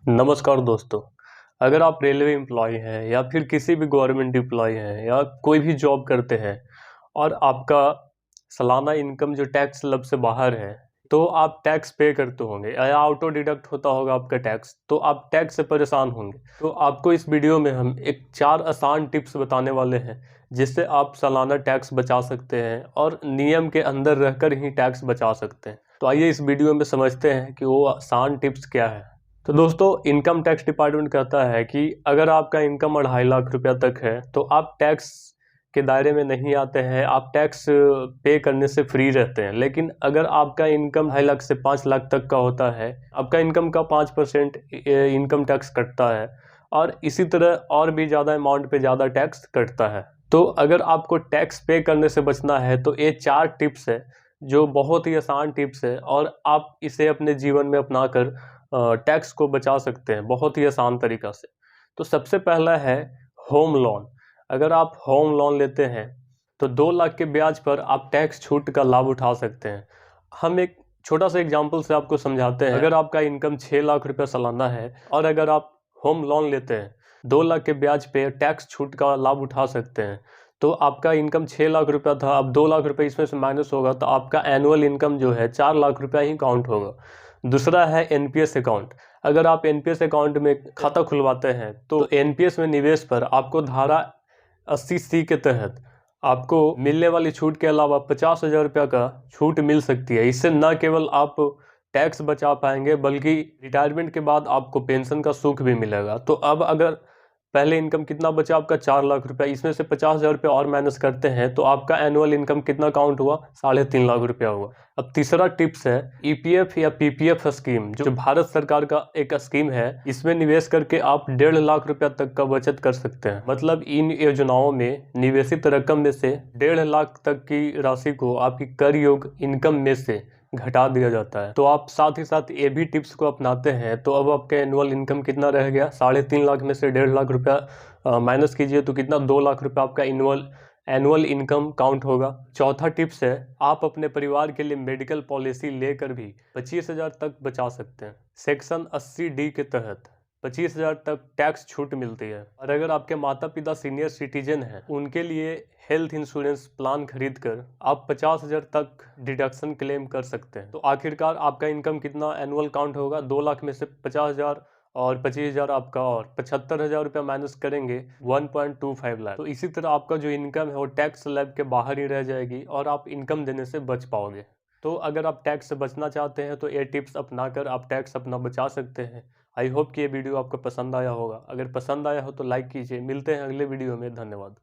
नमस्कार दोस्तों। अगर आप रेलवे एम्प्लॉय हैं या फिर किसी भी गवर्नमेंट एम्प्लॉय हैं या कोई भी जॉब करते हैं और आपका सालाना इनकम जो टैक्स स्लैब से बाहर है, तो आप टैक्स पे करते होंगे या ऑटो डिडक्ट होता होगा आपका टैक्स, तो आप टैक्स से परेशान होंगे। तो आपको इस वीडियो में हम एक 4 आसान टिप्स बताने वाले हैं जिससे आप सालाना टैक्स बचा सकते हैं और नियम के अंदर रहकर ही टैक्स बचा सकते हैं। तो आइए इस वीडियो में समझते हैं कि वो आसान टिप्स क्या है। तो दोस्तों, इनकम टैक्स डिपार्टमेंट कहता है कि अगर आपका इनकम 2.5 लाख रुपया तक है तो आप टैक्स के दायरे में नहीं आते हैं, आप टैक्स पे करने से फ्री रहते हैं। लेकिन अगर आपका इनकम 2.5 लाख से 5 लाख तक का होता है, आपका इनकम का 5% इनकम टैक्स कटता है और इसी तरह और भी ज़्यादा अमाउंट पे ज़्यादा टैक्स कटता है। तो अगर आपको टैक्स पे करने से बचना है तो ये 4 टिप्स है जो बहुत ही आसान टिप्स है और आप इसे अपने जीवन में अपनाकर टैक्स को बचा सकते हैं बहुत ही आसान तरीका से। तो सबसे पहला है होम लोन। अगर आप होम लोन लेते हैं तो 2 लाख के ब्याज पर आप टैक्स छूट का लाभ उठा सकते हैं। हम एक छोटा सा एग्जांपल से आपको समझाते हैं। अगर आपका इनकम 6 लाख रुपया सालाना है और अगर आप होम लोन लेते हैं 2 लाख के ब्याज पे टैक्स छूट का लाभ उठा सकते हैं। तो आपका इनकम 6 लाख रुपया था, अब 2 लाख रुपये इसमें से माइनस होगा तो आपका एनुअल इनकम जो है 4 लाख रुपया ही काउंट होगा। दूसरा है एनपीएस अकाउंट। अगर आप एनपीएस अकाउंट में खाता खुलवाते हैं तो एनपीएस में निवेश पर आपको धारा 80C के तहत आपको मिलने वाली छूट के अलावा 50,000 रुपया का छूट मिल सकती है। इससे न केवल आप टैक्स बचा पाएंगे बल्कि रिटायरमेंट के बाद आपको पेंशन का सुख भी मिलेगा। तो अब अगर पहले इनकम कितना बचा आपका 4 लाख रुपया, इसमें से 50,000 रुपया और माइनस करते हैं तो आपका एनुअल इनकम कितना काउंट हुआ? 3.5 लाख रुपया हुआ। अब तीसरा टिप्स है ईपीएफ या पीपीएफ स्कीम, जो भारत सरकार का एक स्कीम है। इसमें निवेश करके आप 1.5 लाख रुपया तक का बचत कर सकते हैं। मतलब इन योजनाओं में निवेशित रकम में से 1.5 लाख तक की राशि को आपकी कर योग्य इनकम में से घटा दिया जाता है। तो आप साथ ही साथ ये भी टिप्स को अपनाते हैं तो अब आपका एनुअल इनकम कितना रह गया? 3.5 लाख में से 1.5 लाख रुपया माइनस कीजिए तो कितना? 2 लाख रुपया आपका एनुअल इनकम काउंट होगा। चौथा टिप्स है आप अपने परिवार के लिए मेडिकल पॉलिसी लेकर भी 25,000 तक बचा सकते हैं। सेक्शन 80D के तहत 25,000 तक टैक्स छूट मिलती है। और अगर आपके माता पिता सीनियर सिटीजन हैं, उनके लिए हेल्थ इंश्योरेंस प्लान खरीद कर आप 50,000 तक डिडक्शन क्लेम कर सकते हैं। तो आखिरकार आपका इनकम कितना एनुअल काउंट होगा? 2 लाख में से 50,000 और 25,000 आपका और 75,000 रुपया माइनस करेंगे 1.25 लाख। तो इसी तरह आपका जो इनकम है वो टैक्स स्लैब के बाहर ही रह जाएगी और आप इनकम देने से बच पाओगे। तो अगर आप टैक्स से बचना चाहते हैं तो ये टिप्स अपनाकर आप टैक्स अपना बचा सकते हैं। आई होप कि ये वीडियो आपको पसंद आया होगा। अगर पसंद आया हो तो लाइक कीजिए। मिलते हैं अगले वीडियो में। धन्यवाद।